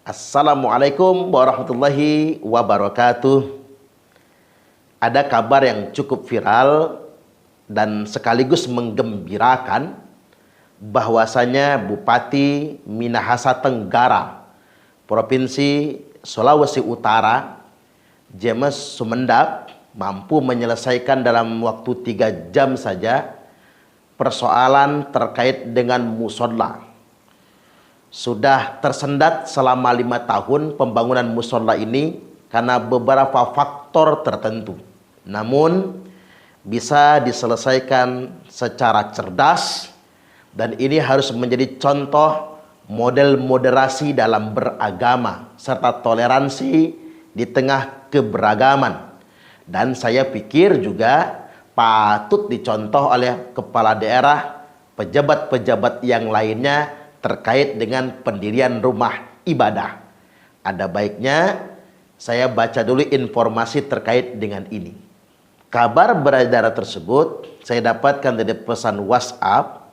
Assalamualaikum warahmatullahi wabarakatuh. Ada kabar yang cukup viral dan sekaligus menggembirakan bahwasanya Bupati Minahasa Tenggara, Provinsi Sulawesi Utara, James Sumendap, mampu menyelesaikan dalam waktu 3 jam saja persoalan terkait dengan musola. Sudah tersendat selama 5 tahun pembangunan musola ini karena beberapa faktor tertentu. Namun bisa diselesaikan secara cerdas dan ini harus menjadi contoh model moderasi dalam beragama serta toleransi di tengah keberagaman. Dan saya pikir juga patut dicontoh oleh kepala daerah, pejabat-pejabat yang lainnya terkait dengan pendirian rumah ibadah. Ada baiknya saya baca dulu informasi terkait dengan ini. Kabar beredar tersebut saya dapatkan dari pesan WhatsApp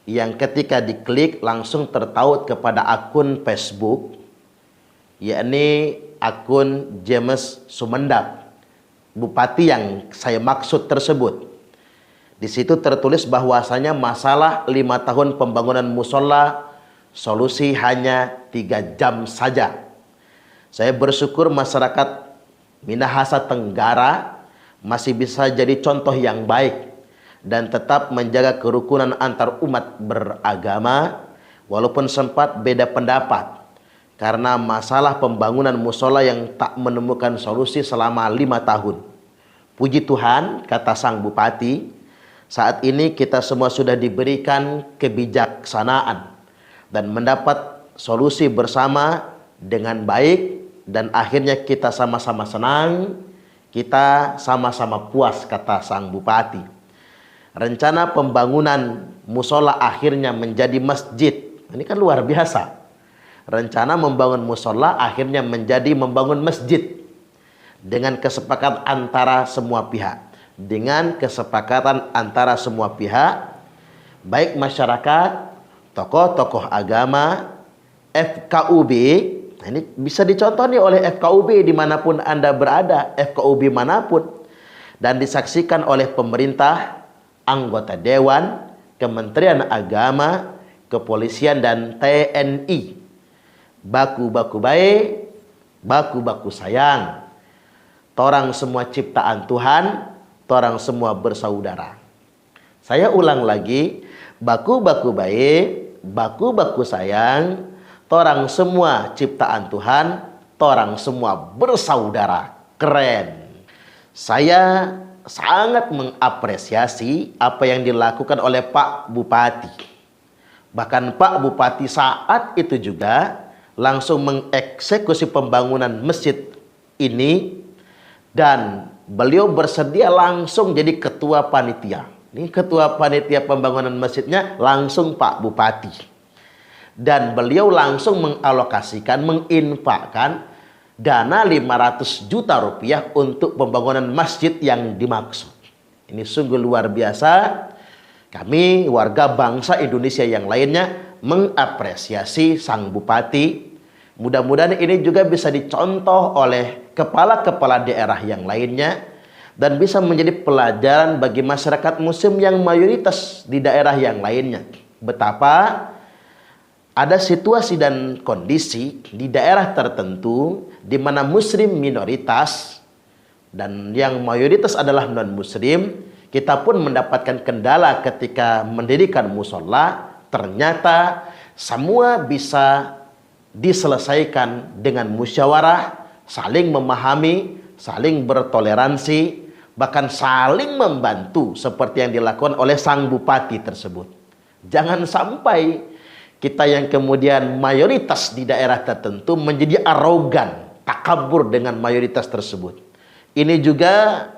yang ketika diklik langsung tertaut kepada akun Facebook, yakni akun James Sumendap, Bupati yang saya maksud tersebut. Di situ tertulis bahwasanya masalah 5 tahun pembangunan musola solusi hanya 3 jam saja. Saya bersyukur masyarakat Minahasa Tenggara masih bisa jadi contoh yang baik dan tetap menjaga kerukunan antar umat beragama walaupun sempat beda pendapat karena masalah pembangunan musola yang tak menemukan solusi selama 5 tahun. Puji Tuhan, kata sang Bupati, saat ini kita semua sudah diberikan kebijaksanaan dan mendapat solusi bersama dengan baik dan akhirnya kita sama-sama senang, kita sama-sama puas, kata sang Bupati. Rencana pembangunan musola akhirnya menjadi masjid. Ini kan luar biasa. Rencana membangun musola akhirnya menjadi membangun masjid dengan kesepakatan antara semua pihak. Dengan kesepakatan antara semua pihak, baik masyarakat, tokoh-tokoh agama, FKUB. Nah, ini bisa dicontoh nih oleh FKUB dimanapun Anda berada, FKUB manapun, dan disaksikan oleh pemerintah, anggota dewan, Kementerian Agama, Kepolisian, dan TNI. Baku-baku baik, baku-baku sayang. Torang semua ciptaan Tuhan, torang semua bersaudara. Saya ulang lagi, baku-baku baik, baku-baku sayang, torang semua ciptaan Tuhan, torang semua bersaudara. Keren. Saya sangat mengapresiasi apa yang dilakukan oleh Pak Bupati. Bahkan Pak Bupati saat itu juga langsung mengeksekusi pembangunan masjid ini dan beliau bersedia langsung jadi ketua panitia. Ini ketua panitia pembangunan masjidnya langsung Pak Bupati. Dan beliau langsung mengalokasikan, menginfakkan dana 500 juta rupiah untuk pembangunan masjid yang dimaksud. Ini sungguh luar biasa. Kami warga bangsa Indonesia yang lainnya mengapresiasi sang Bupati. Mudah-mudahan ini juga bisa dicontoh oleh kepala-kepala daerah yang lainnya dan bisa menjadi pelajaran bagi masyarakat muslim yang mayoritas di daerah yang lainnya. Betapa ada situasi dan kondisi di daerah tertentu di mana muslim minoritas dan yang mayoritas adalah non-muslim, kita pun mendapatkan kendala ketika mendirikan musola. Ternyata semua bisa diselesaikan dengan musyawarah, saling memahami, saling bertoleransi, bahkan saling membantu seperti yang dilakukan oleh sang Bupati tersebut. Jangan sampai kita yang kemudian mayoritas di daerah tertentu menjadi arogan, takabur dengan mayoritas tersebut. Ini juga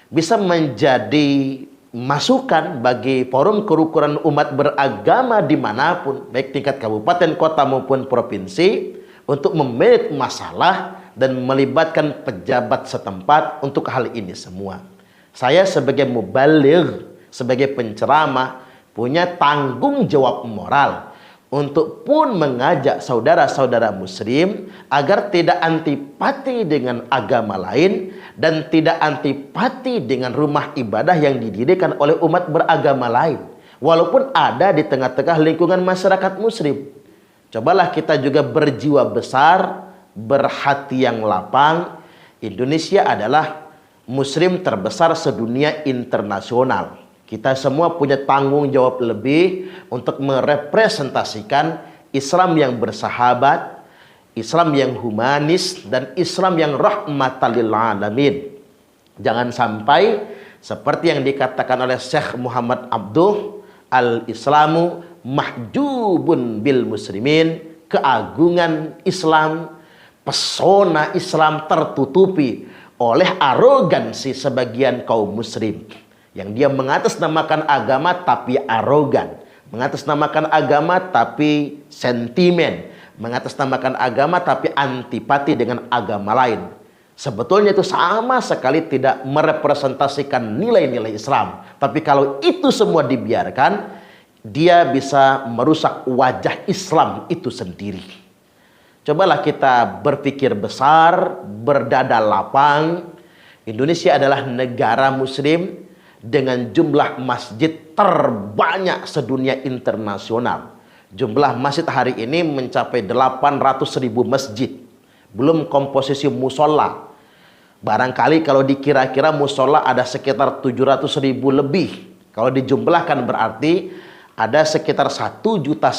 bisa menjadi masukan bagi forum kerukunan umat beragama dimanapun, baik tingkat kabupaten, kota maupun provinsi, untuk memanage masalah dan melibatkan pejabat setempat untuk hal ini semua. Saya sebagai mubaligh, sebagai penceramah, punya tanggung jawab moral untuk pun mengajak saudara-saudara muslim agar tidak antipati dengan agama lain dan tidak antipati dengan rumah ibadah yang didirikan oleh umat beragama lain, walaupun ada di tengah-tengah lingkungan masyarakat muslim. Cobalah kita juga berjiwa besar, berhati yang lapang. Indonesia adalah muslim terbesar sedunia internasional. Kita semua punya tanggung jawab lebih untuk merepresentasikan Islam yang bersahabat, Islam yang humanis, dan Islam yang rahmatan lil alamin. Jangan sampai seperti yang dikatakan oleh Syekh Muhammad Abduh, al-Islamu mahjubun bil muslimin, keagungan Islam, pesona Islam tertutupi oleh arogansi sebagian kaum muslim. Yang dia mengatasnamakan agama tapi arogan, mengatasnamakan agama tapi sentimen, mengatasnamakan agama tapi antipati dengan agama lain. Sebetulnya itu sama sekali tidak merepresentasikan nilai-nilai Islam. Tapi kalau itu semua dibiarkan, dia bisa merusak wajah Islam itu sendiri. Cobalah kita berpikir besar, berdada lapang. Indonesia adalah negara muslim dengan jumlah masjid terbanyak sedunia internasional. Jumlah masjid hari ini mencapai 800.000 masjid. Belum komposisi musola. Barangkali kalau dikira-kira musola ada sekitar 700.000 lebih. Kalau dijumlahkan berarti ada sekitar 1,5 juta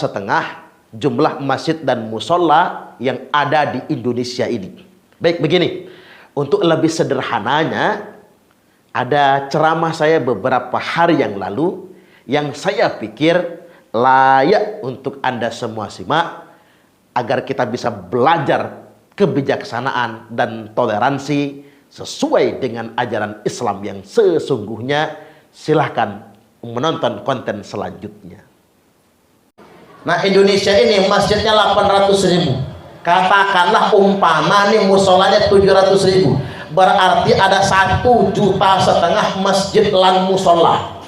jumlah masjid dan musola yang ada di Indonesia ini. Baik, begini. Untuk lebih sederhananya, ada ceramah saya beberapa hari yang lalu yang saya pikir layak untuk Anda semua simak agar kita bisa belajar kebijaksanaan dan toleransi sesuai dengan ajaran Islam yang sesungguhnya. Silahkan menonton konten selanjutnya. Nah, Indonesia ini masjidnya 800.000. Katakanlah umpama nih musolanya 700.000. Berarti ada 1,5 juta masjid lan musola.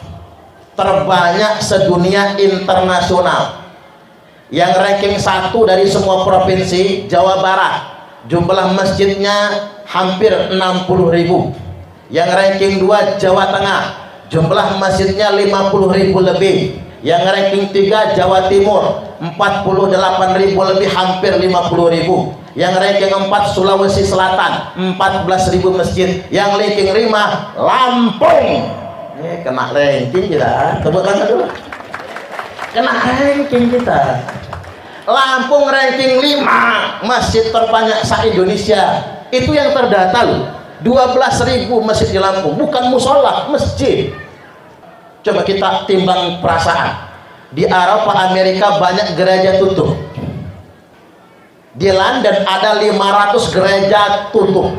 Terbanyak sedunia internasional. Yang ranking 1 dari semua provinsi, Jawa Barat. Jumlah masjidnya hampir 60.000. Yang ranking 2 Jawa Tengah. Jumlah masjidnya 50.000 lebih. Yang ranking 3 Jawa Timur, 48.000 lebih, hampir 50.000. Yang ranking 4 Sulawesi Selatan, 14.000 masjid. Yang ranking 5 Lampung. Kena ranking kita. Tepuk tangan dulu. Kena ranking kita. Lampung ranking 5 masjid terbanyak se-Indonesia. Itu yang terdata loh. 12.000 masjid di Lampung, bukan musola, masjid. Coba kita timbang perasaan. Di Eropa, Amerika banyak gereja tutup. Di London ada 500 gereja tutup.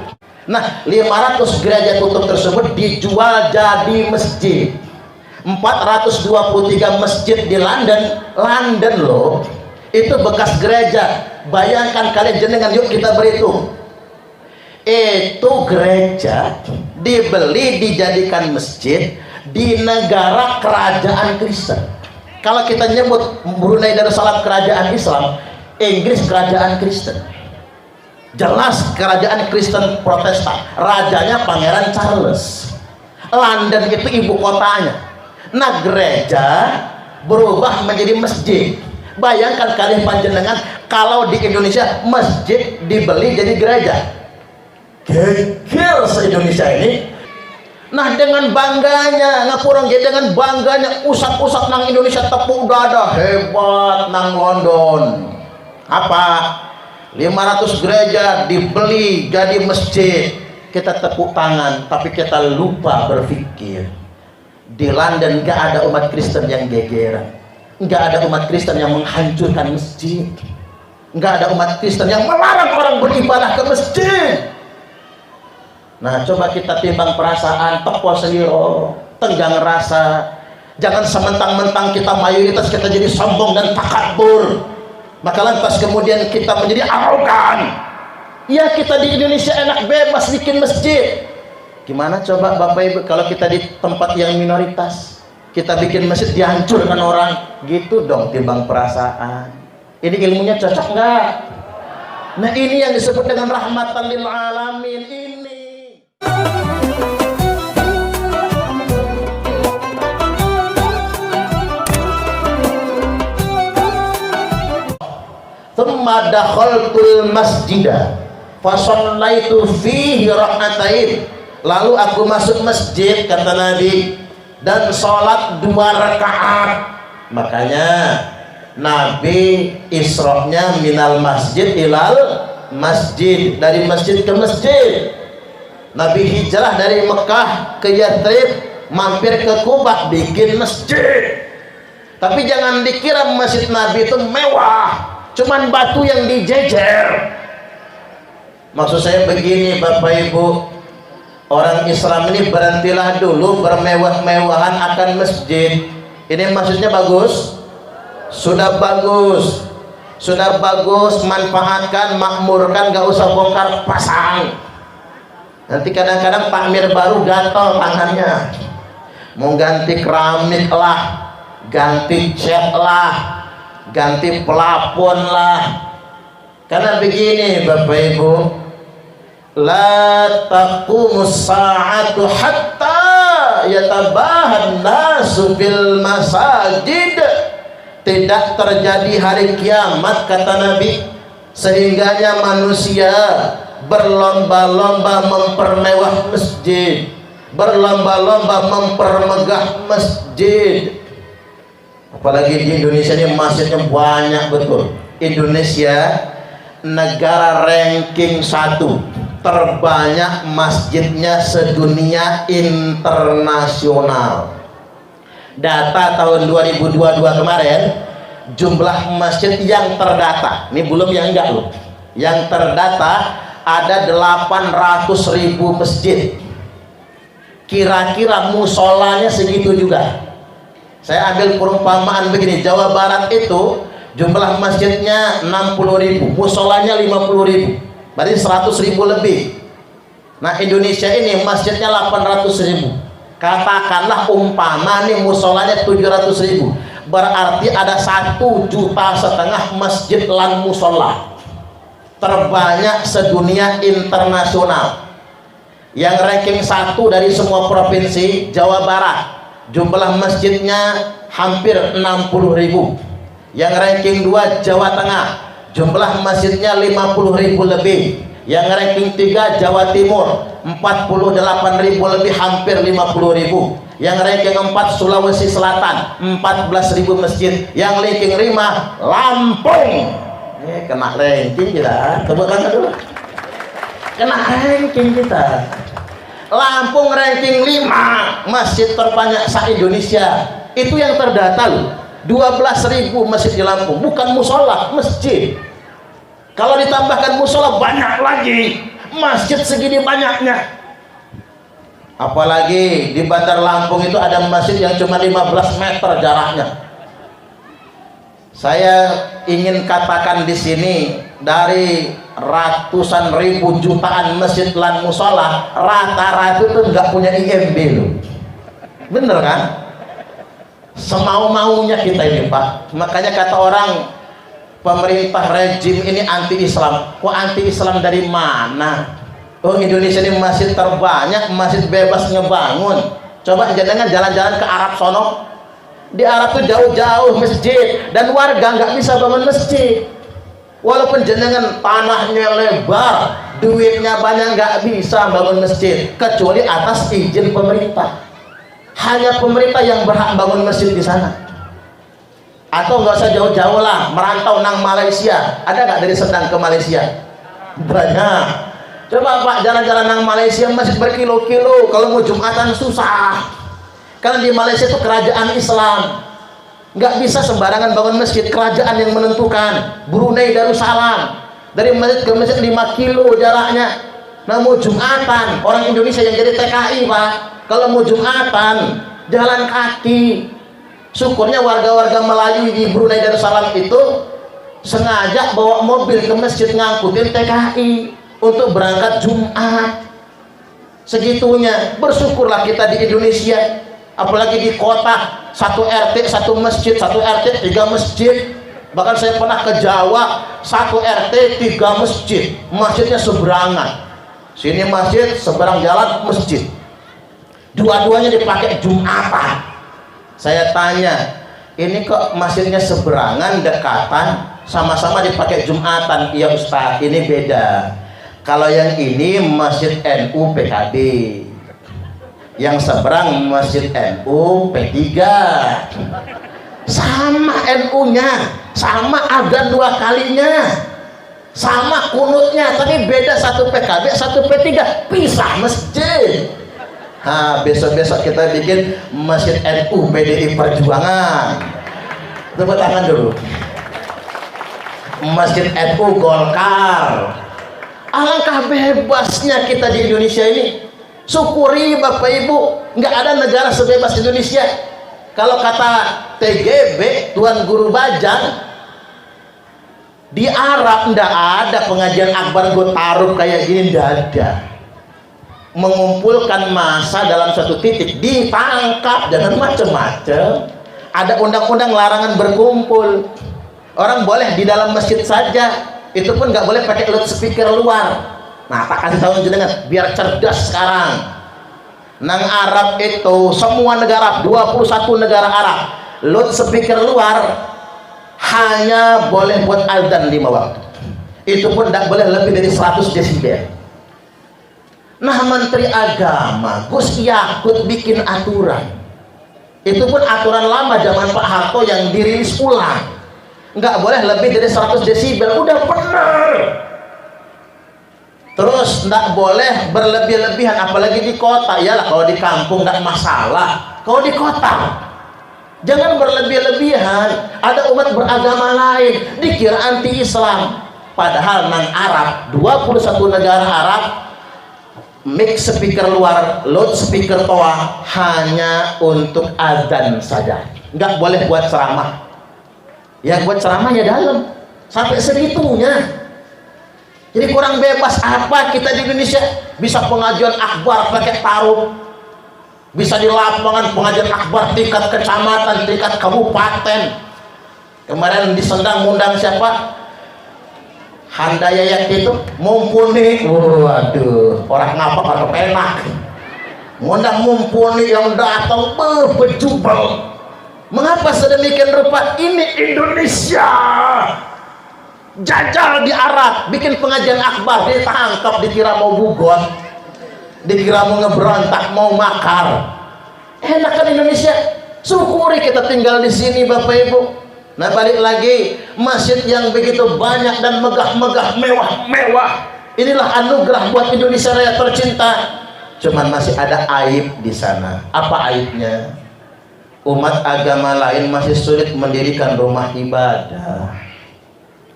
Nah, 500 gereja tutup tersebut dijual jadi masjid. 423 masjid di London. London loh, itu bekas gereja. Bayangkan kalian jenengan, yuk kita berhitung. Itu gereja dibeli dijadikan masjid di negara kerajaan Kristen. Kalau kita nyebut Brunei Darussalam kerajaan Islam, Inggris kerajaan Kristen. Jelas kerajaan Kristen Protestan. Rajanya Pangeran Charles. London itu ibu kotanya. Nah, gereja berubah menjadi masjid. Bayangkan kalian panjenengan kalau di Indonesia masjid dibeli jadi gereja. Geger se-Indonesia ini. Nah, dengan bangganya ngapurang ya, dengan bangganya usap-usap nang Indonesia, tepuk dada hebat nang London. Apa? 500 gereja dibeli jadi masjid. Kita tepuk tangan, tapi kita lupa berpikir di London gak ada umat Kristen yang gegeran, gak ada umat Kristen yang menghancurkan masjid, gak ada umat Kristen yang melarang orang beribadah ke masjid. Nah, coba kita timbang perasaan, tepo seliro, tenggang rasa. Jangan sementang-mentang kita mayoritas kita jadi sombong dan takabur, maka lantas kemudian kita menjadi arogan. Ya, kita di Indonesia enak bebas bikin masjid. Gimana coba Bapak Ibu kalau kita di tempat yang minoritas, kita bikin masjid dihancurkan orang? Gitu dong timbang perasaan. Ini ilmunya cocok nggak? Nah ini yang disebut dengan rahmatan lil alamin ini. Tsumma dakhaltul masjidah fasallaitu fihi rak'atain. Lalu aku masuk masjid, kata Nabi, dan sholat 2 rakaat. Makanya Nabi isrohnya minal masjid ilal masjid, dari masjid ke masjid. Nabi hijrah dari Mekah ke Yathrib, mampir ke Kubah, bikin masjid. Tapi jangan dikira masjid Nabi itu mewah, cuman batu yang dijejer. Maksud saya begini Bapak Ibu, orang Islam ini berhentilah dulu bermewah-mewahan akan masjid. Ini maksudnya bagus? Sudah bagus, sudah bagus, manfaatkan, makmurkan, gak usah bongkar pasang. Nanti kadang-kadang takmir baru gatal tangannya, mau ganti keramik lah, ganti cat lah, ganti plafon lah. Karena begini Bapak Ibu, la taqumus sa'atu hatta yatabahan nasu bil masajid. Tidak terjadi hari kiamat, kata Nabi, sehingganya manusia berlomba-lomba mempermewah masjid, berlomba-lomba mempermegah masjid. Apalagi di Indonesia ini masjidnya banyak betul. Indonesia negara ranking 1 terbanyak masjidnya sedunia internasional. Data tahun 2022 kemarin, jumlah masjid yang terdata, ini belum yang enggak loh, yang terdata ada 800.000 masjid. Kira-kira musolanya segitu juga. Saya ambil perumpamaan begini, Jawa Barat itu jumlah masjidnya 60.000, musolanya 50.000, berarti 100.000 lebih. Nah Indonesia ini masjidnya 800.000. Katakanlah umpama nih musolanya 700.000, berarti ada 1,5 juta masjid lan musola. Terbanyak sedunia internasional. Yang ranking 1 dari semua provinsi, Jawa Barat, jumlah masjidnya hampir 60.000. Yang ranking 2 Jawa Tengah, jumlah masjidnya 50.000 lebih. Yang ranking 3 Jawa Timur, 48.000 lebih, hampir 50.000. Yang ranking 4 Sulawesi Selatan, 14.000 masjid. Yang ranking 5 Lampung, kena ranking kita, tepuk tangan dulu, kena ranking kita. Lampung ranking 5 masjid terbanyak se-Indonesia. Itu yang terdata loh, 12.000 masjid di Lampung, bukan musola, masjid. Kalau ditambahkan musola banyak lagi, masjid segini banyaknya. Apalagi di Bandar Lampung itu ada masjid yang cuma 15 meter jaraknya. Saya ingin katakan di sini, dari ratusan ribu jutaan masjid lan musola, rata-rata itu nggak punya IMB loh. Bener kan? Semau-maunya kita ini Pak. Makanya kata orang, pemerintah rejim ini anti-Islam. Kok anti-Islam dari mana? Oh Indonesia ini masjid terbanyak, masjid bebas ngebangun. Coba jangan jalan-jalan ke Arab sono. Di Arab tuh jauh-jauh masjid, dan warga nggak bisa bangun masjid. Walaupun jenengan tanahnya lebar, duitnya banyak, nggak bisa bangun masjid kecuali atas izin pemerintah. Hanya pemerintah yang berhak bangun masjid di sana. Atau nggak usah jauh-jauh lah, merantau nang Malaysia. Ada nggak dari Sedang ke Malaysia? Banyak. Coba Pak jalan-jalan nang Malaysia, masjid berkilo-kilo. Kalau mau Jumatan susah, karena di Malaysia itu kerajaan Islam, nggak bisa sembarangan bangun masjid. Kerajaan yang menentukan. Brunei Darussalam, dari masjid ke masjid 5 kilo jaraknya. Nah mau Jumatan, orang Indonesia yang jadi TKI Pak, kalau mau Jumatan jalan kaki. Syukurnya warga-warga Melayu di Brunei Darussalam itu sengaja bawa mobil ke masjid ngangkutin TKI untuk berangkat Jumat. Segitunya. Bersyukurlah kita di Indonesia, apalagi di kota, 1 RT 1 masjid, 1 RT 3 masjid. Bahkan saya pernah ke Jawa, satu RT 3 masjid, masjidnya seberangan. Sini masjid, seberang jalan masjid. Dua-duanya dipakai Jumatan. Saya tanya, ini kok masjidnya seberangan, dekatan, sama-sama dipakai Jumatan? Iya Ustaz, ini beda. Kalau yang ini masjid NU PKB, yang seberang masjid NU P3. Sama NU-nya, sama adzan 2 kalinya, sama kunutnya, tapi beda, satu PKB, satu P3, pisah masjid. Nah, besok-besok kita bikin masjid NU PDI Perjuangan. Tepuk tangan dulu. Masjid NU Golkar. Alangkah bebasnya kita di Indonesia ini. Syukuri Bapak Ibu, nggak ada negara sebebas Indonesia. Kalau kata TGB, Tuan Guru Bajang, di Arab ndak ada pengajian akbar gue taruh kayak gini, ndak ada. Mengumpulkan massa dalam satu titik, ditangkap, jangan macam-macam. Ada undang-undang larangan berkumpul. Orang boleh di dalam masjid saja, itu pun nggak boleh pakai loudspeaker luar. Nah, tak kasih tahu jenengan biar cerdas sekarang. Nang Arab itu semua negara, 21 negara Arab, loudspeaker luar hanya boleh buat azan 5 waktu. Itu pun tidak boleh lebih dari 100 desibel. Nah, Menteri Agama Gus Yakut bikin aturan. Itu pun aturan lama zaman Pak Harto yang dirilis ulang. Nggak boleh lebih dari 100 desibel. Udah benar. Terus nggak boleh berlebih-lebihan, apalagi di kota. Iyalah, kalau di kampung nggak masalah. Kalau di kota, jangan berlebih-lebihan. Ada umat beragama lain dikira anti-Islam. Padahal nang Arab, 21 negara Arab, mic speaker luar, loudspeaker toa hanya untuk azan saja. Nggak boleh buat ceramah. Ya buat ceramah ya dalam. Sampai segitunya. Jadi kurang bebas apa kita di Indonesia? Bisa pengajian akbar pakai taruh, bisa di lapangan pengajian akbar tingkat kecamatan, tingkat kabupaten. Kemarin di Sendang ngundang siapa? Handayayat itu Mumpuni. Waduh, orang ngapa atau enak. Ngundang Mumpuni yang datang bejubel. Mengapa sedemikian rupa? Ini Indonesia. Jajal di Arab, bikin pengajian akbar, ditangkap, dikira mau bugon, dikira mau ngeberontak, mau makar. Enak kan Indonesia? Syukuri kita tinggal di sini Bapak Ibu. Nah, balik lagi, masjid yang begitu banyak dan megah-megah, mewah-mewah, inilah anugerah buat Indonesia Raya tercinta. Cuman masih ada aib di sana. Apa aibnya? Umat agama lain masih sulit mendirikan rumah ibadah.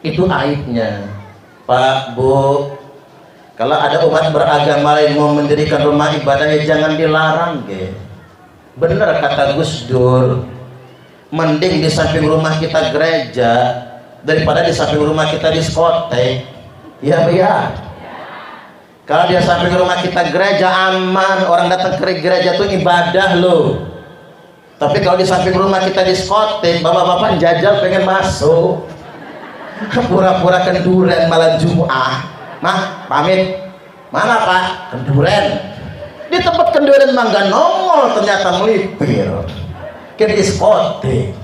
Itu aibnya. Pak, Bu, kalau ada umat beragama lain mau mendirikan rumah ibadah, ya jangan dilarang, ge. Bener kata Gus Dur, mending di samping rumah kita gereja daripada di samping rumah kita diskotek. Iya, ya. Kalau di samping rumah kita gereja aman, orang datang ke gereja itu ibadah loh. Tapi kalau di samping rumah kita diskotek, bapak-bapak jajal pengen masuk. Pura-pura kenduren malam Jumat. Mah, pamit. Mana Pak? Kenduren. Di tempat kenduren mangga nongol ternyata melipir ke diskotik.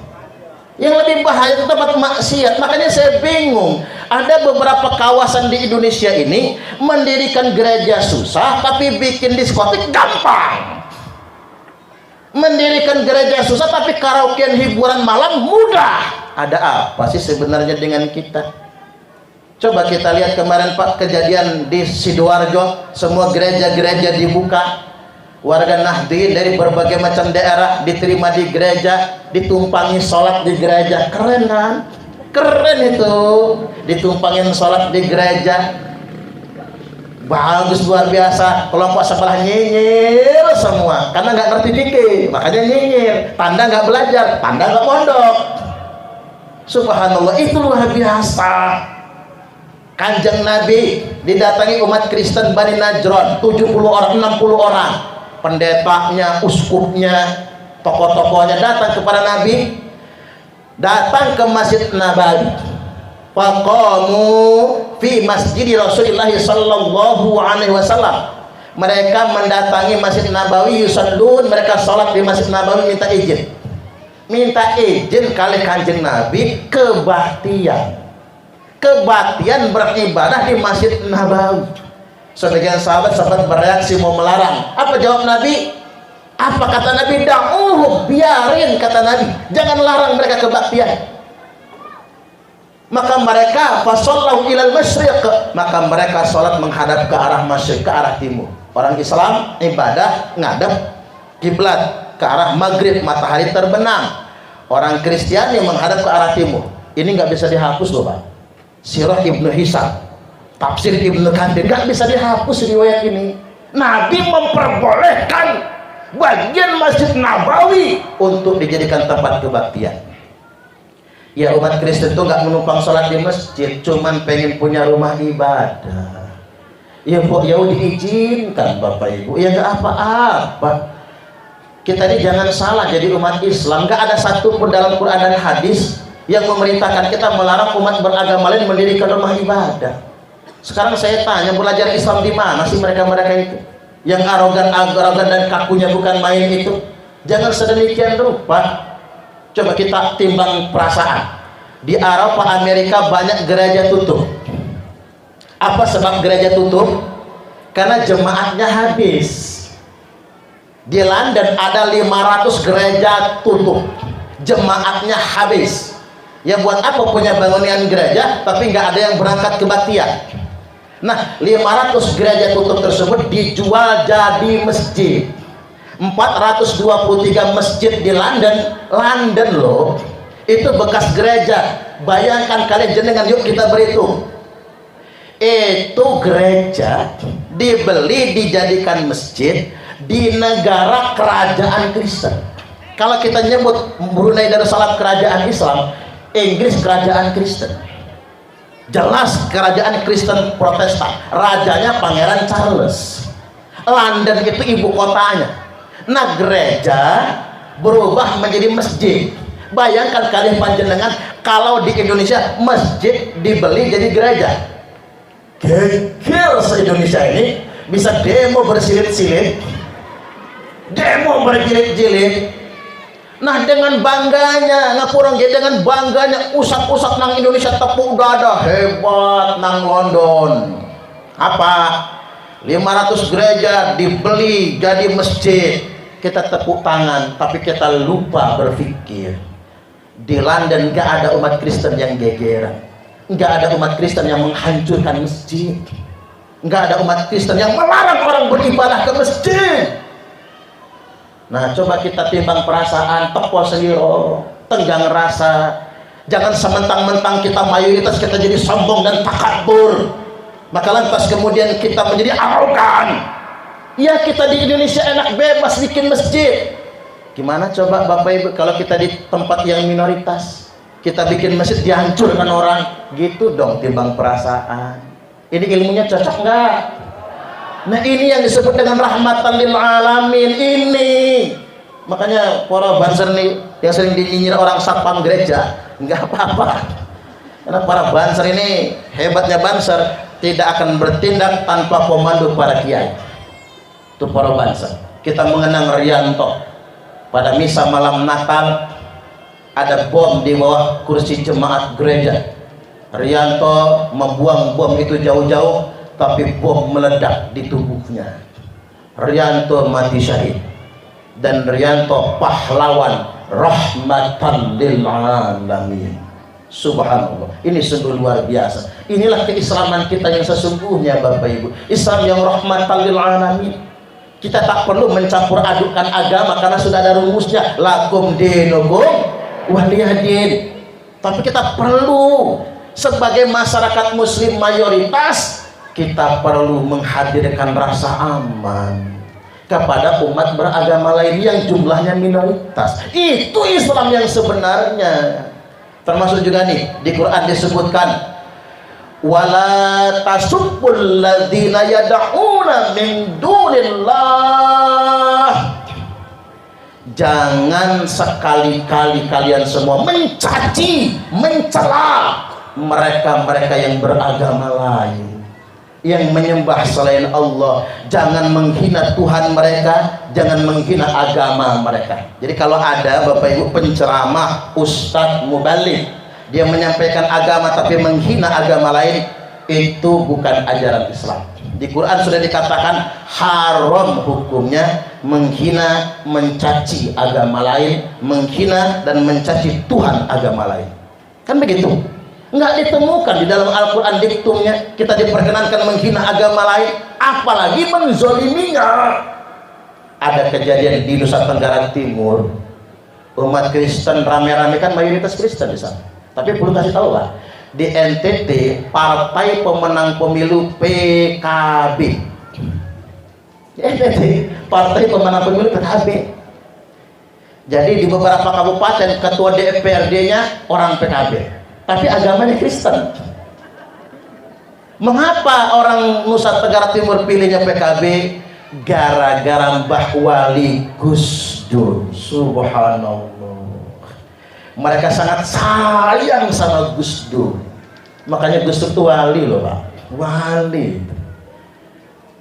Yang lebih bahaya itu tempat maksiat. Makanya saya bingung. Ada beberapa kawasan di Indonesia ini mendirikan gereja susah, tapi bikin diskotik gampang. Mendirikan gereja susah, tapi karaokean hiburan malam mudah. Ada apa sih sebenarnya dengan kita? Coba kita lihat kemarin Pak, kejadian di Sidoarjo, semua gereja-gereja dibuka. Warga Nahdien dari berbagai macam daerah diterima di gereja, ditumpangi sholat di gereja. Keren kan? Keren itu, ditumpangin sholat di gereja. Bagus, luar biasa. Kelompok sebelah nyinyir semua, karena nggak ngerti fikih, makanya nyinyir. Tanda nggak belajar, tanda nggak pondok. Subhanallah, itu luar biasa. Kanjeng Nabi didatangi umat Kristen Bani Najron, 70 orang, 60 orang. Pendetanya, uskupnya, tokoh-tokohnya datang kepada Nabi. datang ke Masjid Nabawi. Faqamu fi masjid Rasulullah sallallahu alaihi wasallam. Mereka mendatangi Masjid Nabawi, yusallun, mereka sholat di Masjid Nabawi, minta izin. Minta izin kali Kanjeng Nabi kebaktian. Kebaktian beribadah di Masjid Nabawi. Sebagian sahabat bereaksi mau melarang. Apa jawab Nabi? Apa kata Nabi? Da'uhu, biarin kata Nabi. Jangan larang mereka kebaktian. Maka mereka fasallahu ilal masyriq, maka mereka sholat menghadap ke arah masyriq, ke arah timur. Orang Islam ibadah ngadep kiblat ke arah maghrib, matahari terbenam. Orang Kristiani menghadap ke arah timur. Ini nggak bisa dihapus loh Pak. Sirah Ibnu Hisam, tafsir Ibnu Katsir, nggak bisa dihapus riwayat ini. Nabi memperbolehkan bagian Masjid Nabawi untuk dijadikan tempat kebaktian. Ya, umat Kristen itu nggak menumpang sholat di masjid, cuman pengen punya rumah ibadah. Ya kok ya diizinkan Bapak Ibu, ya nggak apa-apa. Kita ini jangan salah jadi umat Islam. Nggak ada satu pun dalam Quran dan hadis yang memerintahkan kita melarang umat beragama lain mendirikan rumah ibadah. Sekarang saya tanya, belajar Islam di mana sih mereka-mereka itu? Yang arogan dan kakunya bukan main itu. Jangan sedemikian rupa. Coba kita timbang perasaan. Di Eropa, Amerika banyak gereja tutup. Apa sebab gereja tutup? Karena jemaatnya habis. Di London ada 500 gereja tutup, jemaatnya habis. Ya buat apa punya bangunan gereja tapi nggak ada yang berangkat kebaktian? Nah, 500 gereja tutup tersebut dijual jadi masjid. 423 masjid di London loh, itu bekas gereja. Bayangkan kalian jenengan, yuk kita berhitung. Itu gereja dibeli dijadikan masjid di negara kerajaan Kristen. Kalau kita nyebut Brunei Darussalam kerajaan Islam, Inggris kerajaan Kristen, jelas kerajaan Kristen Protestan, rajanya Pangeran Charles. London itu ibu kotanya. Nah, gereja berubah menjadi masjid. Bayangkan kalian panjenengan kalau di Indonesia masjid dibeli jadi gereja. Geger se-Indonesia ini bisa demo bersilit-silit, demo berjilid-jilid. Nah, dengan bangganya ngapurang ya, dengan bangganya usap-usap nang Indonesia tepuk dada hebat nang London. Apa? 500 gereja dibeli jadi masjid. Kita tepuk tangan, tapi kita lupa berpikir. Di London gak ada umat Kristen yang gegeran, gak ada umat Kristen yang menghancurkan masjid, gak ada umat Kristen yang melarang orang beribadah ke masjid. Nah, coba kita timbang perasaan, tepo seliro, tenggang rasa. Jangan sementang-mentang kita mayoritas kita jadi sombong dan takabur, maka lantas kemudian kita menjadi arogan. Ya, kita di Indonesia enak bebas bikin masjid. Gimana coba Bapak Ibu kalau kita di tempat yang minoritas, kita bikin masjid dihancurkan orang? Gitu dong timbang perasaan. Ini ilmunya cocok nggak? Nah, ini yang disebut dengan rahmatan lil alamin ini. Makanya para banser nih yang sering dinyinyir orang satpam gereja, nggak apa-apa. Karena para banser ini, hebatnya banser, tidak akan bertindak tanpa komando para kiai. Itu para banser. Kita mengenang Rianto pada misa malam Natal, ada bom di bawah kursi jemaat gereja. Rianto membuang bom itu jauh-jauh, tapi bom meledak di tubuhnya. Rianto mati syahid, dan Rianto pahlawan rahmatan lil alamin. Subhanallah, ini sungguh luar biasa. Inilah keislaman kita yang sesungguhnya Bapak Ibu, Islam yang rahmatan lil alamin. Kita tak perlu mencampur adukan agama karena sudah ada rumusnya, lakum dinukum waliyadin. Tapi kita perlu sebagai masyarakat muslim mayoritas, kita perlu menghadirkan rasa aman kepada umat beragama lain yang jumlahnya minoritas. Itu Islam yang sebenarnya. Termasuk juga nih di Quran disebutkan, wala tasubbul ladzina yad'una min dunillah, Jangan sekali-kali kalian semua mencaci, mencela mereka-mereka yang beragama lain, yang menyembah selain Allah. Jangan menghina Tuhan mereka, jangan menghina agama mereka. Jadi kalau ada Bapak Ibu penceramah, ustadz, mubalik, dia menyampaikan agama tapi menghina agama lain, itu bukan ajaran Islam. Di Quran sudah dikatakan haram hukumnya menghina, mencaci agama lain, menghina dan mencaci Tuhan agama lain. Kan begitu? Nggak ditemukan di dalam Al-Quran diktumnya kita diperkenankan menghina agama lain, apalagi menzoliminya. Ada kejadian di Nusa Tenggara Timur, umat Kristen rame-rame, kan mayoritas Kristen di sana. Tapi perlu kasih tahu lah, di NTT partai pemenang pemilu PKB. Di NTT partai pemenang pemilu PKB. Jadi di beberapa kabupaten ketua DPRD-nya orang PKB, tapi agamanya Kristen. Mengapa orang Nusa Tenggara Timur pilihnya PKB? Gara-gara Mbah Wali Gus Dur. Subhanallah. Mereka sangat sayang sama Gus Dur. Makanya Gus Dur itu wali loh Pak. Wali.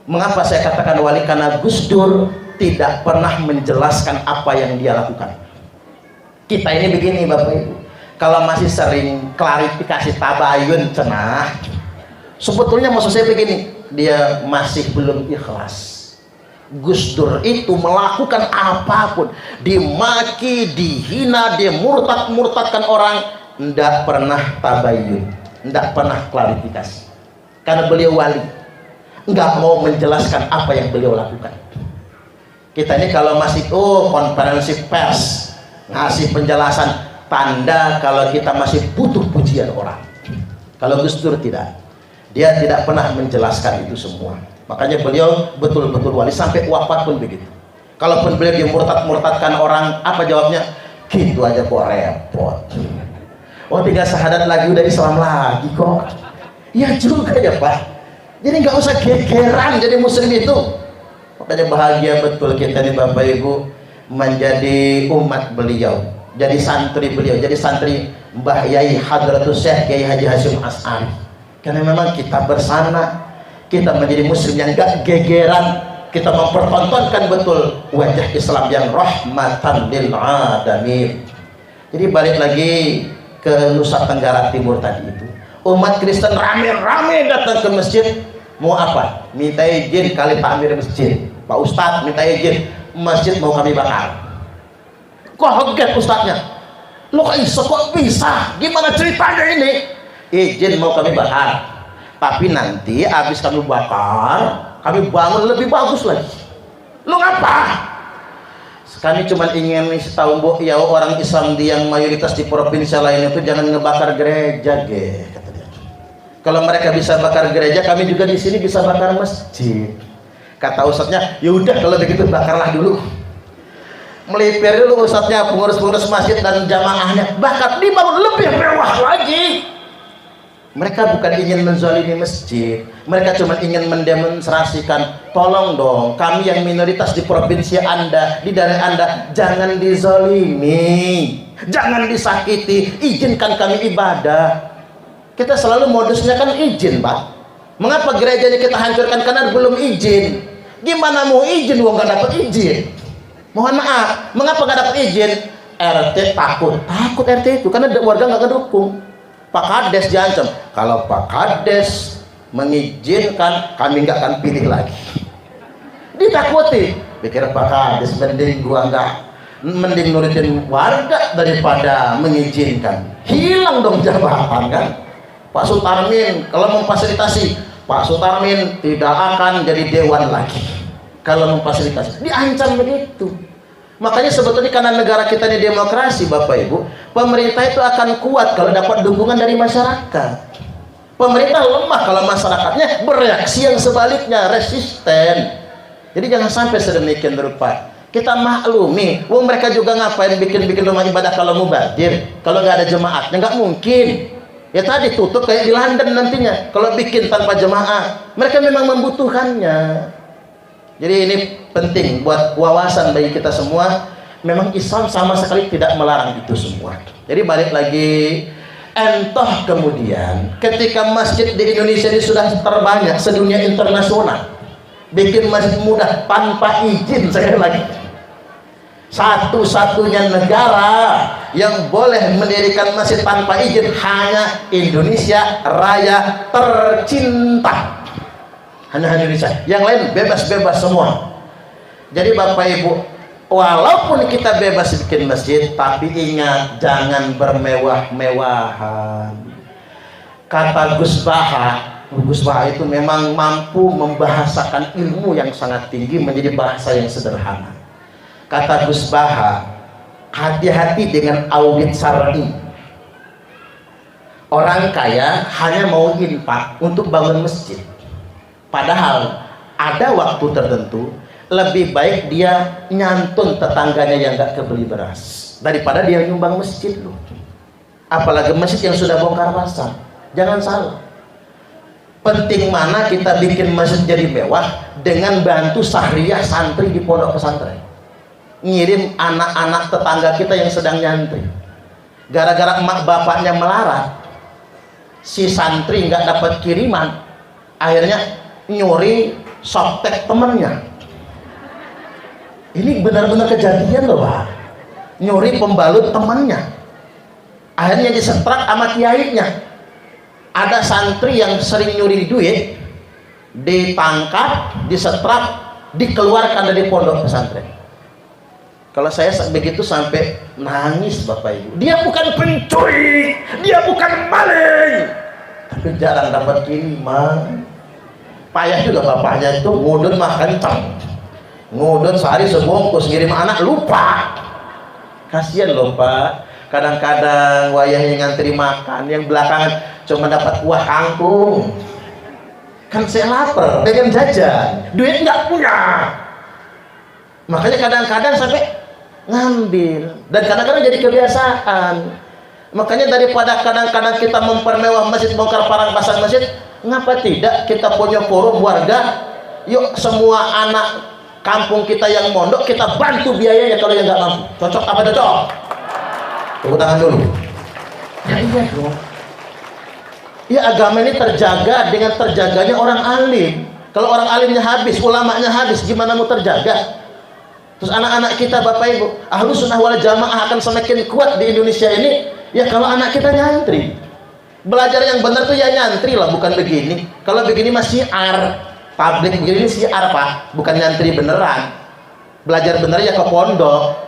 Mengapa saya katakan wali? Karena Gus Dur tidak pernah menjelaskan apa yang dia lakukan. Kita ini begini Bapak Ibu, kalau masih sering klarifikasi tabayun cenah, sebetulnya maksud saya begini, dia masih belum ikhlas. Gus Dur itu melakukan apapun, dimaki, dihina, dia murtad-murtadkan orang, tidak pernah tabayun, tidak pernah klarifikasi, karena beliau wali, nggak mau menjelaskan apa yang beliau lakukan. Kita ini kalau masih konferensi pers ngasih penjelasan, tanda kalau kita masih butuh pujian orang. Kalau Gus Dur tidak, dia tidak pernah menjelaskan itu semua. Makanya beliau betul-betul wali sampai wafat pun begitu. Kalaupun beliau dimurtad-murtadkan orang, apa jawabnya? Gitu aja kok repot. Oh 3 syahadat lagi udah Islam lagi kok. Ya juga ya Pak. Jadi nggak usah gegeran jadi muslim itu. Makanya bahagia betul kita nih Bapak Ibu menjadi umat beliau, jadi santri beliau, jadi santri Mbah Yai Hadratus Syekh Kiai Haji Hasyim As'ari. Karena memang kita bersana, kita menjadi muslim yang gak gegeran, kita mempertontonkan betul wajah Islam yang rahmatan lil alamin. Jadi balik lagi ke Nusa Tenggara Timur tadi itu, umat Kristen rame-rame datang ke masjid, mau apa? Minta izin kali takmir masjid. Pak Ustadz minta izin, masjid mau kami bakar. Kok kaget Ustadznya? Lo kok bisa? Gimana ceritanya ini? Izin mau kami bakar, tapi nanti habis kami bakar, kami bangun lebih bagus lagi. Lu ngapa? Kami cuma ingin tahu Mbok ya, orang Islam yang mayoritas di provinsi lain itu jangan ngebakar gereja, kata dia. Kalau mereka bisa bakar gereja, kami juga di sini bisa bakar masjid. Kata ustadznya, ya udah kalau begitu bakarlah dulu. Melipir dulu ustadznya, pengurus-pengurus masjid dan jamaahnya, bakar, dibangun lebih mewah lagi. Mereka bukan ingin menzalimi masjid, mereka cuma ingin mendemonstrasikan, tolong dong kami yang minoritas di provinsi Anda, di daerah Anda, jangan dizalimi, jangan disakiti, izinkan kami ibadah. Kita selalu modusnya kan izin Pak. Mengapa gerejanya kita hancurkan? Karena belum izin. Gimana mau izin wong nggak dapat izin? Mohon maaf, mengapa nggak dapat izin? RT takut RT itu karena warga nggak ngedukung. Pak Kades diancam, kalau Pak Kades mengizinkan kami nggak akan pilih lagi. Ditakuti, pikir Pak Kades mending nurutin warga daripada mengizinkan. Hilang dong jabatan kan. Pak Sutarmin kalau memfasilitasi, Pak Sutarmin tidak akan jadi dewan lagi kalau memfasilitasi. Diancam begitu. Makanya sebetulnya karena negara kita ini demokrasi Bapak Ibu, pemerintah itu akan kuat kalau dapat dukungan dari masyarakat. Pemerintah lemah kalau masyarakatnya bereaksi yang sebaliknya, resisten. Jadi jangan sampai sedemikian rupa. Kita maklumi, mereka juga ngapain bikin rumah ibadah kalau mubazir, kalau nggak ada jemaatnya nggak mungkin. Ya tadi tutup kayak di London nantinya kalau bikin tanpa jemaah. Mereka memang membutuhkannya. Jadi ini penting buat wawasan bagi kita semua. Memang Islam sama sekali tidak melarang itu semua. Jadi balik lagi, entah kemudian ketika masjid di Indonesia ini sudah terbanyak sedunia internasional, bikin masjid mudah tanpa izin, sekali lagi, satu-satunya negara yang boleh mendirikan masjid tanpa izin hanya Indonesia Raya tercinta. Hanya Indonesia, yang lain bebas-bebas semua. Jadi Bapak Ibu, walaupun kita bebas bikin masjid, tapi ingat jangan bermewah-mewahan. Kata Gus Baha itu memang mampu membahasakan ilmu yang sangat tinggi menjadi bahasa yang sederhana. Kata Gus Baha, hati-hati dengan audit syar'i. Orang kaya hanya mau infak untuk bangun masjid, padahal ada waktu tertentu lebih baik dia nyantun tetangganya yang gak kebeli beras daripada dia nyumbang masjid loh. Apalagi masjid yang sudah bongkar pasang. Jangan salah, penting mana kita bikin masjid jadi mewah dengan bantu sahriyah santri di pondok pesantren, ngirim anak-anak tetangga kita yang sedang nyantri. Gara-gara emak bapaknya melarat, si santri nggak dapat kiriman, akhirnya nyuri softtek temennya. Ini benar-benar kejadian loh Pak, nyuri pembalut temannya, akhirnya disetrak sama kiainya. Ada santri yang sering nyuri duit, ditangkap, disetrak, dikeluarkan dari pondok pesantren. Kalau saya begitu sampai nangis Bapak Ibu. Dia bukan pencuri, dia bukan maling, tapi jarang dapat kiriman. Payah juga bapaknya itu, ngudun makan kencang, ngudun sehari sebungkus, ngirim anak lupa. Kasihan loh Pak, kadang-kadang wayahnya ngantri makan, yang belakangan cuma dapat kuah kangkung. Kan saya lapar, pengen jajan, duit nggak punya, makanya kadang-kadang sampai ngambil, dan kadang-kadang jadi kebiasaan. Makanya daripada kadang-kadang kita mempermewah masjid, bongkar parang pasang masjid, ngapa tidak kita punya forum warga, yuk semua anak kampung kita yang mondok kita bantu biayanya kalau yang nggak mampu. Cocok apa cocok? Tepuk tangan dulu. Ya iya dong. Ya agama ini terjaga dengan terjaganya orang alim. Kalau orang alimnya habis, ulamanya habis, gimana mau terjaga? Terus anak-anak kita Bapak Ibu, Ahlus Sunnah wal Jamaah akan semakin kuat di Indonesia ini ya kalau anak kita nyantri. Belajar yang benar tuh ya nyantri lah, bukan begini. Kalau begini masih syiar, tabligh begini syiar Pak, bukan nyantri beneran. Belajar bener ya ke pondok.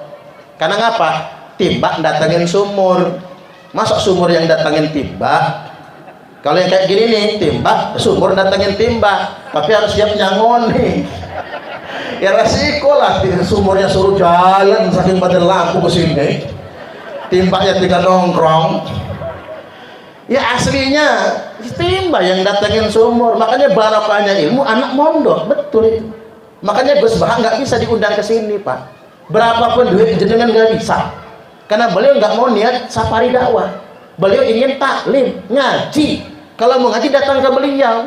Karena ngapa? Timbak datangin sumur. Masa sumur yang datangin timbak? Kalau yang kayak gini nih, timbak, sumur datangin timbak, tapi harus siap nyangon nih. Ya resiko lah, sumurnya suruh jalan saking pada lampu ke sini, timbaknya tinggal nongkrong. Ya aslinya timbak yang datangin sumur. Makanya barokahnya ilmu anak mondok, betul itu. Makanya Gus Baha nggak bisa diundang ke sini Pak. Berapapun duit jenengan nggak bisa, karena beliau nggak mau niat safari dakwah. Beliau ingin taklim, ngaji. Kalau mau ngaji datang ke beliau.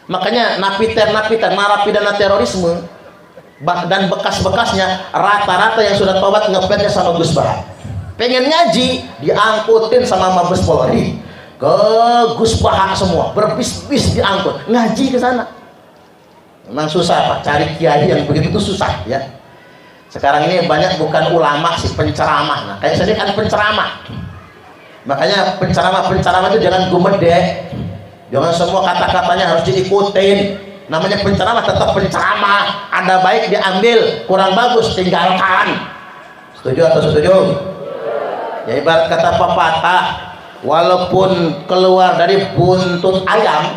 Makanya napiter, narapidana terorisme dan bekas-bekasnya rata-rata yang sudah tobat ngefans sama Gus Baha. Pengen ngaji, diangkutin sama Mabes Polri ke Gus Baha semua, berbis-bis diangkut ngaji ke sana. Memang susah Pak, cari kiai yang begitu tuh susah ya. Sekarang ini banyak bukan ulama sih, penceramah. Nah, kayak saya kan penceramah. Makanya penceramah itu jangan gumedek, jangan semua kata-katanya harus diikutin. Namanya penceramah tetap penceramah, ada baik diambil, kurang bagus tinggalkan. Setuju atau setuju? Ya ibarat kata pepatah, walaupun keluar dari buntut ayam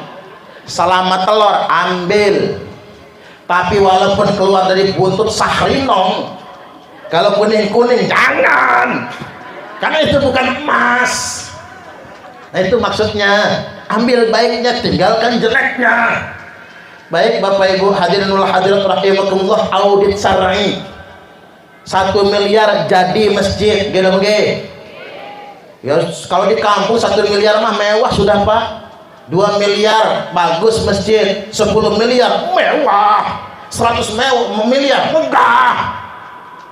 selama telur ambil, tapi walaupun keluar dari buntut sahrinong, kalau kuning-kuning jangan, karena itu bukan emas. Nah itu maksudnya, ambil baiknya, tinggalkan jeleknya. Baik Bapak Ibu hadirin wal hadirat rahimakumullah, audit syar'i 1 miliar jadi masjid gitu. Ya kalau di kampung 1 miliar mah mewah sudah Pak. 2 miliar bagus masjid, 10 miliar mewah, 100 miliar megah.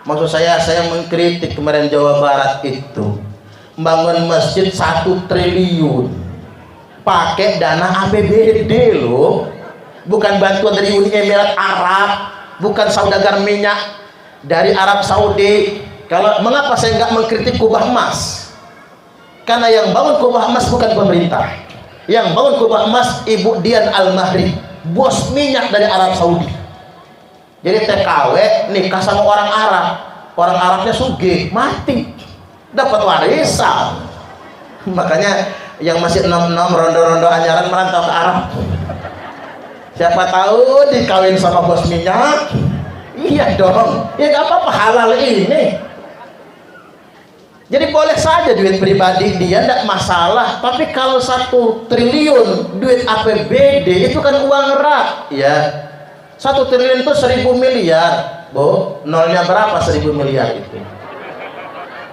Maksud saya mengkritik kemarin Jawa Barat itu bangun masjid 1 triliun pakai dana APBD loh, bukan bantuan dari Uni Emirat Arab, bukan saudagar minyak dari Arab Saudi. Mengapa saya nggak mengkritik kubah emas? Karena yang bangun kubah emas bukan pemerintah, yang bangun kubah emas Ibu Dian Al-Mahri, bos minyak dari Arab Saudi. Jadi TKW nikah sama orang Arab, orang Arabnya sugih, mati, dapat warisan. Makanya yang masih 66 rondo-rondo anyaran merantau ke Arab, siapa tahu dikawin sama bos minyak. Iya dong, ya nggak apa-apa, halal ini. Jadi boleh saja duit pribadi dia, tidak masalah. Tapi kalau 1 triliun duit APBD itu kan uang rak, ya. 1 triliun itu 1000 miliar, Bu. Nolnya berapa 1000 miliar itu?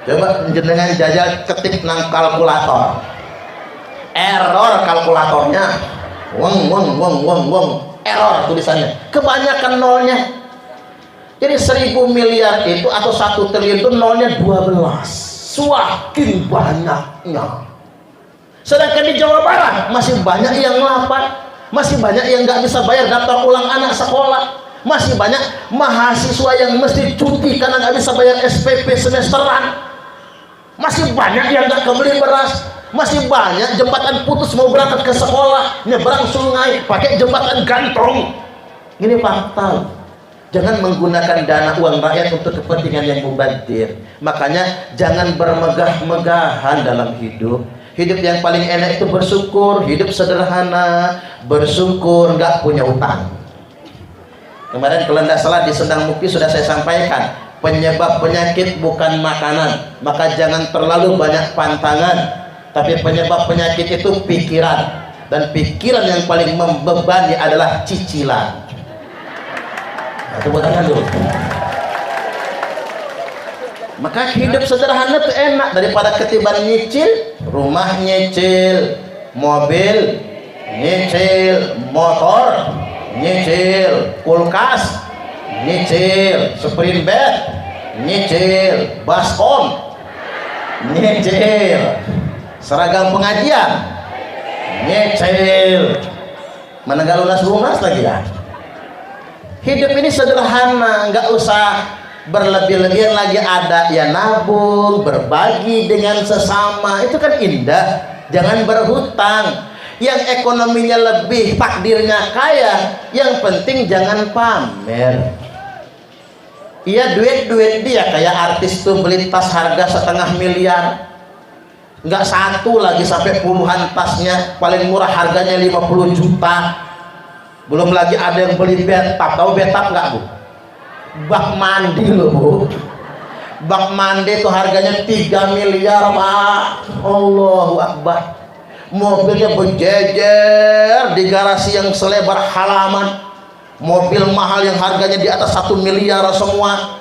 Coba jenengan jajal ketik nang kalkulator. Error kalkulatornya. Wong. Error tulisannya. Kebanyakan nolnya. Jadi 1000 miliar itu atau 1 triliun itu nolnya 12. Semakin banyaknya. Sedangkan di Jawa Barat masih banyak yang lapar, masih banyak yang nggak bisa bayar daftar ulang anak sekolah, masih banyak mahasiswa yang mesti cuti karena nggak bisa bayar SPP semesteran, masih banyak yang nggak kebeli beras, masih banyak jembatan putus mau berangkat ke sekolah nyebrang sungai pakai jembatan gantung. Ini fakta. Jangan menggunakan dana uang rakyat untuk kepentingan yang mubazir. Makanya jangan bermegah-megahan dalam hidup. Hidup yang paling enak itu bersyukur, hidup sederhana, bersyukur, nggak punya utang. Kemarin kalau tidak salah di Sendang Mukti sudah saya sampaikan, penyebab penyakit bukan makanan, maka jangan terlalu banyak pantangan. Tapi penyebab penyakit itu pikiran, dan pikiran yang paling membebani adalah cicilan. Tepuk tangan dulu. Maka hidup sederhana itu enak daripada ketiban nyicil, rumah nyicil, mobil nyicil, motor nyicil, kulkas nyicil, sprint bed nyicil, baskom nyicil, seragam pengajian nyicil, mana gak lunas-lunas lagi ya. Hidup ini sederhana, nggak usah berlebih-lebihan. Lagi ada ya nabung, berbagi dengan sesama, itu kan indah. Jangan berhutang. Yang ekonominya lebih, takdirnya kaya, yang penting jangan pamer. Iya, duit dia kayak artis tuh beli tas harga 1,5 miliar, nggak satu lagi sampai puluhan tasnya, paling murah harganya 50 juta. Belum lagi ada yang beli bathtub. Tahu bathtub nggak, Bu? Bak mandi loh, Bu. Bak mandi itu harganya 3 miliar, Pak. Allahu Akbar. Mobilnya berjejer di garasi yang selebar halaman. Mobil mahal yang harganya di atas 1 miliar semua.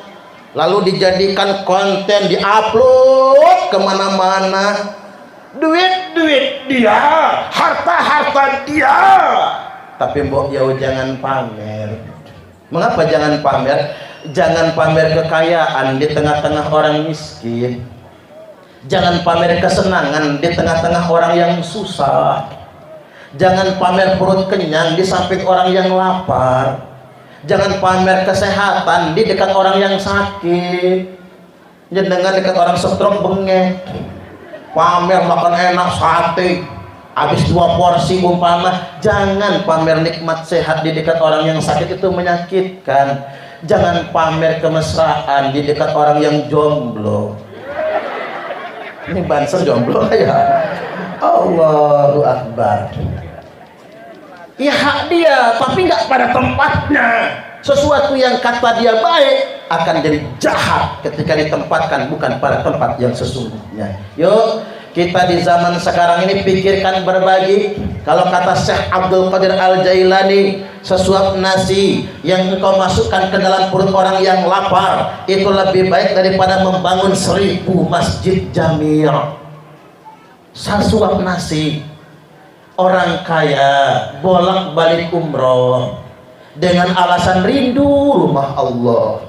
Lalu dijadikan konten, diupload kemana-mana. Duit dia, harta dia. Tapi mbok jauh jangan pamer. Mengapa jangan pamer? Jangan pamer kekayaan di tengah-tengah orang miskin. Jangan pamer kesenangan di tengah-tengah orang yang susah. Jangan pamer perut kenyang di samping orang yang lapar. Jangan pamer kesehatan di dekat orang yang sakit. Jangan dekat orang stroke bengek. Pamer makan enak sate, habis 2 porsi umpama. Jangan pamer nikmat sehat di dekat orang yang sakit, itu menyakitkan. Jangan pamer kemesraan di dekat orang yang jomblo. Ini banser jomblo ya. Allahu Akbar. Ya hak dia, tapi nggak pada tempatnya. Sesuatu yang kata dia baik akan jadi jahat ketika ditempatkan bukan pada tempat yang sesungguhnya. Yuk, kita di zaman sekarang ini pikirkan berbagi. Kalau kata Syekh Abdul Qadir Al-Jailani, sesuap nasi yang engkau masukkan ke dalam perut orang yang lapar itu lebih baik daripada membangun 1000 masjid jami'. Sesuap nasi. Orang kaya bolak-balik umroh dengan alasan rindu rumah Allah,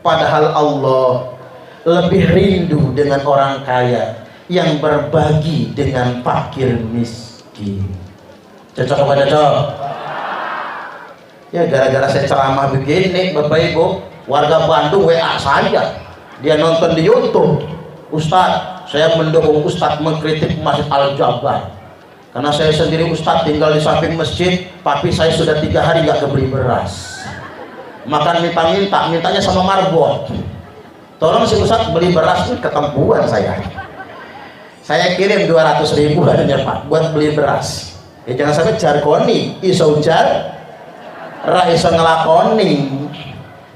Padahal Allah lebih rindu dengan orang kaya yang berbagi dengan fakir miskin. Cocok apa cocok? Ya gara-gara saya ceramah begini Bapak Ibu, warga Bandung WA saya, dia nonton di YouTube. Ustadz, saya mendukung Ustadz mengkritik Masjid Al-Jabar karena saya sendiri Ustadz tinggal di samping masjid, tapi saya sudah 3 hari gak kebeli beras, makan mintanya sama marbot. Tolong si Ustadz beli beras, ini ketempuan saya kirim 200.000 adanya Pak buat beli beras. Ya jangan sampai jargoni iso jar ra iso ngelakoni.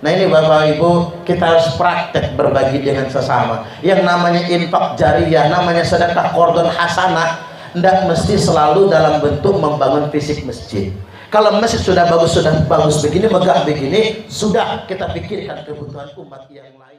Nah ini Bapak Ibu, kita harus praktek berbagi dengan sesama. Yang namanya infak jariyah, namanya sedekah qardun hasanah, tidak mesti selalu dalam bentuk membangun fisik masjid. Kalau masjid sudah bagus begini, megah begini, sudah kita pikirkan kebutuhan umat yang lain.